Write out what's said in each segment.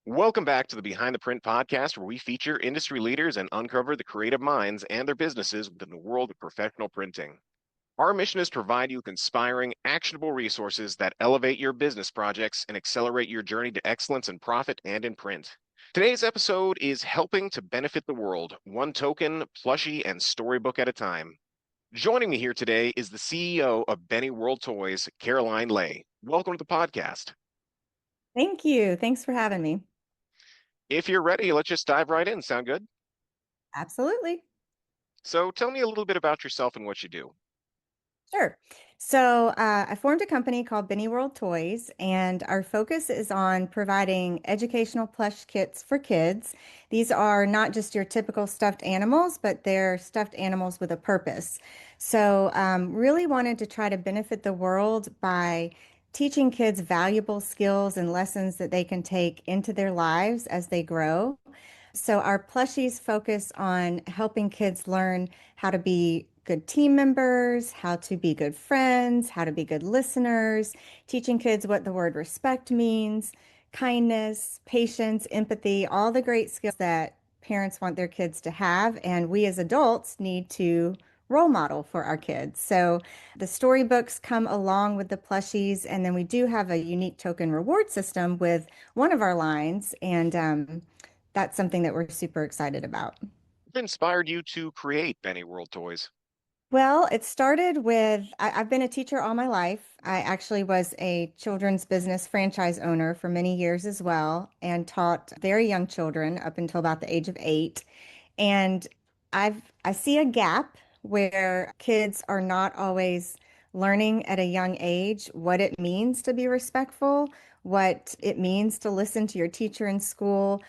Welcome back to the Behind the Print podcast, where we feature industry leaders and uncover the creative minds and their businesses within the world of professional printing. Our mission is to provide you with inspiring, actionable resources that elevate your business projects and accelerate your journey to excellence in profit and in print. Today's episode is Helping to Benefit the World, one token, plushie, and storybook at a time. Joining me here today is the CEO of Bene World Toys, Karalyne Ley. Welcome to the podcast. Thank you. Thanks for having me. If you're ready, let's just dive right in. Sound good? Absolutely. So tell me a little bit about yourself and what you do. Sure. I formed a company called Bene World Toys, and our focus is on providing educational plush kits for kids. These are not just your typical stuffed animals, but they're stuffed animals with a purpose. Really wanted to try to benefit the world by teaching kids valuable skills and lessons that they can take into their lives as they grow. So our plushies focus on helping kids learn how to be good team members, how to be good friends, how to be good listeners, teaching kids what the word respect means, kindness, patience, empathy, all the great skills that parents want their kids to have. And we as adults need to role model for our kids. So the storybooks come along with the plushies, and then we do have a unique token reward system with one of our lines. And that's something that we're super excited about. What inspired you to create Benny World Toys? Well, it started with I've been a teacher all my life. I actually was a children's business franchise owner for many years as well, and taught very young children up until about the age of 8. And I see a gap where kids are not always learning at a young age what it means to be respectful, what it means to listen to your teacher in school,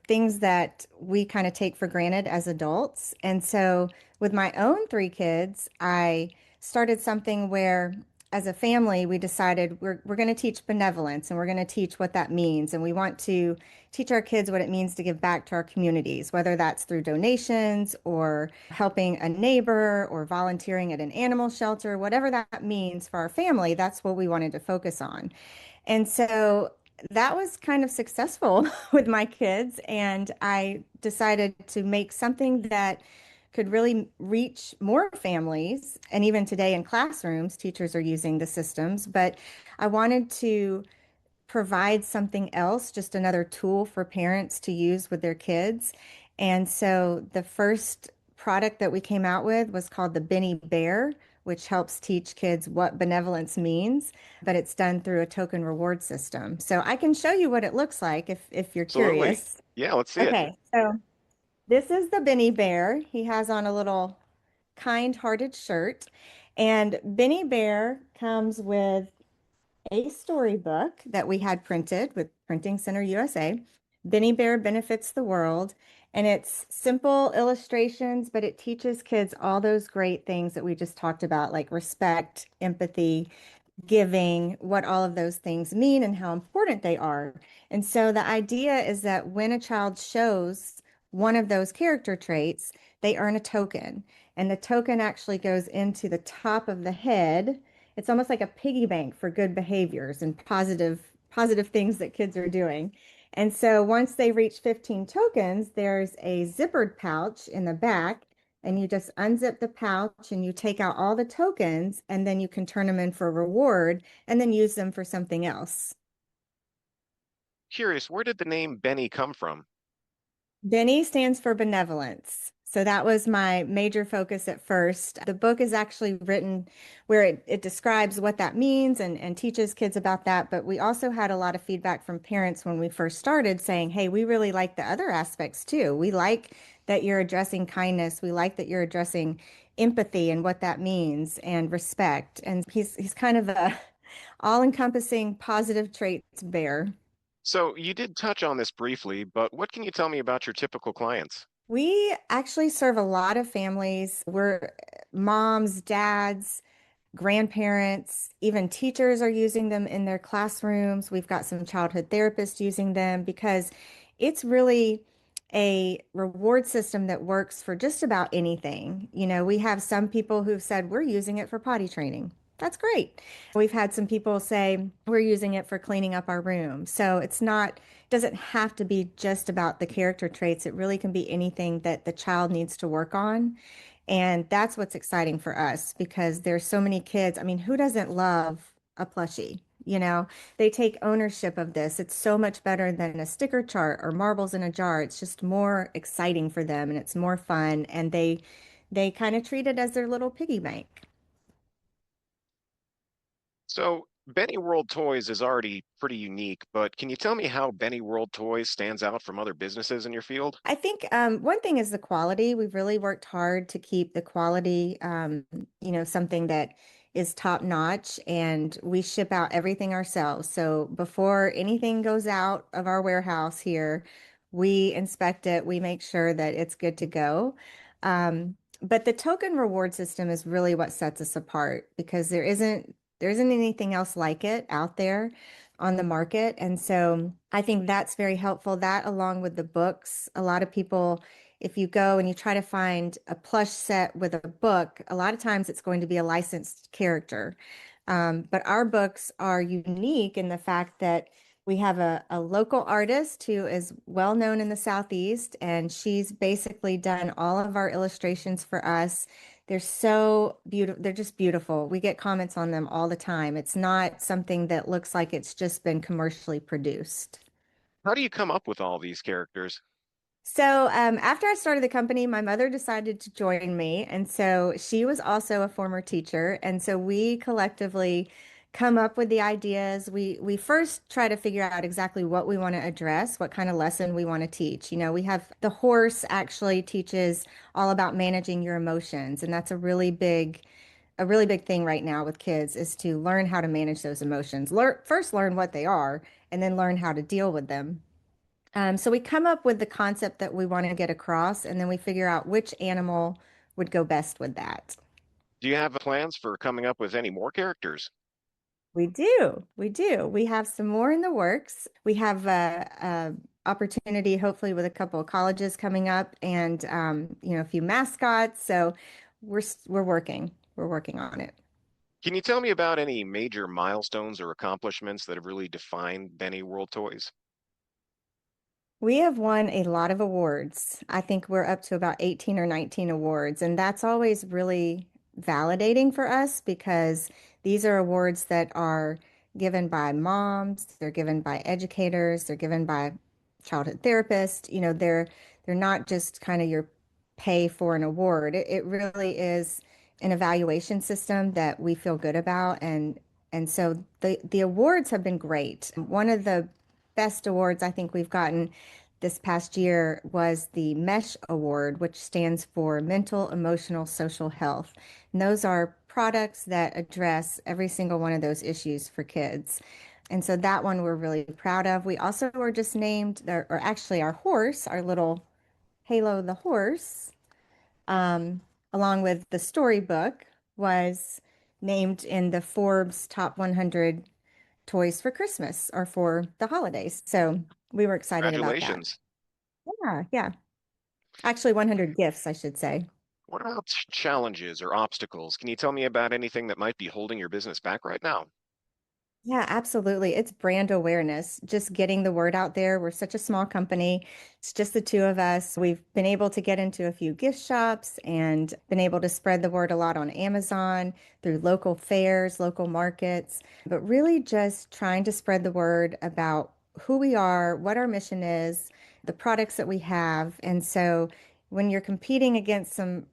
things that we kind of take for granted as adults. And so with my own 3 kids, I started something where as a family, we decided we're going to teach benevolence and we're going to teach what that means. And we want to teach our kids what it means to give back to our communities, whether that's through donations or helping a neighbor or volunteering at an animal shelter, whatever that means for our family, that's what we wanted to focus on. And so that was kind of successful with my kids. And I decided to make something that could really reach more families. And even today in classrooms, teachers are using the systems. But I wanted to provide something else, just another tool for parents to use with their kids. And so the first product that we came out with was called the Benny Bear, which helps teach kids what benevolence means, but it's done through a token reward system. So I can show you what it looks like if you're Absolutely. curious. Yeah, let's see it. Okay, so this is the Benny Bear. He has on a little kind-hearted shirt, and Benny Bear comes with a storybook that we had printed with Printing Center USA. Benny Bear Benefits the World. And it's simple illustrations, but it teaches kids all those great things that we just talked about, like respect, empathy, giving, what all of those things mean and how important they are. And so the idea is that when a child shows one of those character traits, they earn a token. And the token actually goes into the top of the head. It's almost like a piggy bank for good behaviors and positive things that kids are doing. And so once they reach 15 tokens, there's a zippered pouch in the back, and you just unzip the pouch and you take out all the tokens, and then you can turn them in for a reward and then use them for something else. Curious, where did the name Benny come from? Benny stands for benevolence. So that was my major focus at first. The book is actually written where it describes what that means and teaches kids about that. But we also had a lot of feedback from parents when we first started saying, hey, we really like the other aspects too. We like that you're addressing kindness. We like that you're addressing empathy and what that means and respect. And he's kind of a all-encompassing positive traits bear. So you did touch on this briefly, but what can you tell me about your typical clients? We actually serve a lot of families. We're moms, dads, grandparents, even teachers are using them in their classrooms. We've got some childhood therapists using them because it's really a reward system that works for just about anything. We have some people who've said we're using it for potty training. That's great. We've had some people say we're using it for cleaning up our room. So it's not, doesn't have to be just about the character traits. It really can be anything that the child needs to work on. And that's what's exciting for us because there's so many kids. I mean, who doesn't love a plushie? You know, they take ownership of this. It's so much better than a sticker chart or marbles in a jar. It's just more exciting for them and it's more fun. And they kind of treat it as their little piggy bank. So, Bene World Toys is already pretty unique, but can you tell me how Bene World Toys stands out from other businesses in your field? I think one thing is the quality. We've really worked hard to keep the quality, something that is top notch, and we ship out everything ourselves. So before anything goes out of our warehouse here, we inspect it, we make sure that it's good to go. But the token reward system is really what sets us apart because there isn't anything else like it out there on the market. And so I think that's very helpful. That along with the books, a lot of people, if you go and you try to find a plush set with a book, a lot of times it's going to be a licensed character. But our books are unique in the fact that we have a local artist who is well known in the Southeast, and she's basically done all of our illustrations for us. They're so beautiful. They're just beautiful. We get comments on them all the time. It's not something that looks like it's just been commercially produced. How do you come up with all these characters? So, after I started the company, my mother decided to join me. And so she was also a former teacher. And so we collectively come up with the ideas. We first try to figure out exactly what we want to address, what kind of lesson we want to teach. You know, we have the horse actually teaches all about managing your emotions, and that's a really big thing right now with kids is to learn how to manage those emotions. Learn what they are, and then learn how to deal with them. So we come up with the concept that we want to get across, and then we figure out which animal would go best with that. Do you have plans for coming up with any more characters? We do. We do. We have some more in the works. We have a opportunity, hopefully, with a couple of colleges coming up, and a few mascots. So we're working. We're working on it. Can you tell me about any major milestones or accomplishments that have really defined Bene World Toys? We have won a lot of awards. I think we're up to about 18 or 19 awards, and that's always really validating for us because these are awards that are given by moms, they're given by educators, they're given by childhood therapists. You know, they're not just kind of your pay for an award. It really is an evaluation system that we feel good about, and so the awards have been great. One of the best awards I think we've gotten this past year was the MESH Award, which stands for Mental, Emotional, Social Health. And those are products that address every single one of those issues for kids. And so that one we're really proud of. We also were just named, or actually our horse, our little Halo the horse, um, along with the Storybook, was named in the Forbes Top 100 Toys for Christmas or for the holidays. So we were excited about that. Congratulations. Yeah, yeah. Actually, 100 gifts, I should say. What about challenges or obstacles? Can you tell me about anything that might be holding your business back right now? Yeah, absolutely. It's brand awareness, just getting the word out there. We're such a small company. It's just the two of us. We've been able to get into a few gift shops and been able to spread the word a lot on Amazon through local fairs, local markets, but really just trying to spread the word about who we are, what our mission is, the products that we have. And so when you're competing against some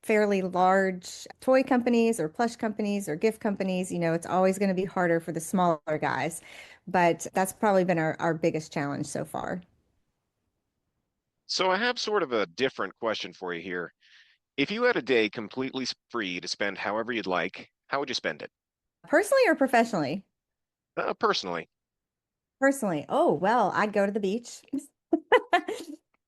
fairly large toy companies or plush companies or gift companies, it's always going to be harder for the smaller guys. But that's probably been our biggest challenge so far. So I have sort of a different question for you here. If you had a day completely free to spend however you'd like, how would you spend it? Personally or professionally? Personally. Personally, oh, well, I'd go to the beach.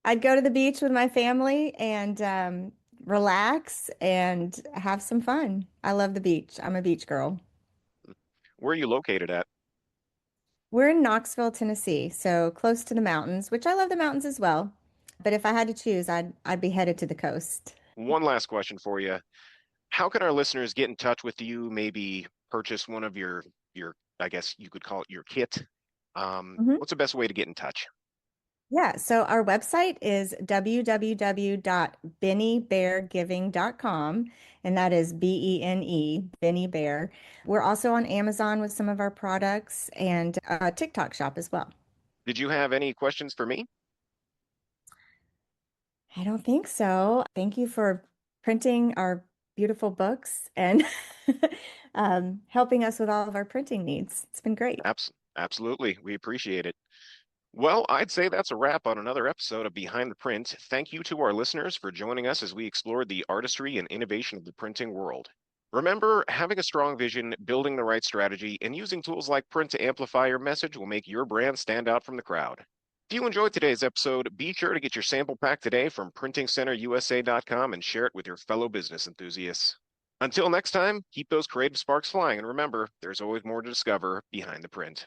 I'd go to the beach with my family and relax and have some fun. I love the beach. I'm a beach girl. Where are you located at? We're in Knoxville, Tennessee, so close to the mountains, which I love the mountains as well. But if I had to choose, I'd be headed to the coast. One last question for you. How can our listeners get in touch with you, maybe purchase one of your I guess you could call it your kit, Mhm. what's the best way to get in touch? Yeah, so our website is www.benebeargiving.com, and that is Bene, Benny Bear. We're also on Amazon with some of our products and a TikTok shop as well. Did you have any questions for me? I don't think so. Thank you for printing our beautiful books and helping us with all of our printing needs. It's been great. Absolutely. We appreciate it. Well, I'd say that's a wrap on another episode of Behind the Print. Thank you to our listeners for joining us as we explored the artistry and innovation of the printing world. Remember, having a strong vision, building the right strategy, and using tools like print to amplify your message will make your brand stand out from the crowd. If you enjoyed today's episode, be sure to get your sample pack today from PrintingCenterUSA.com and share it with your fellow business enthusiasts. Until next time, keep those creative sparks flying, and remember, there's always more to discover behind the print.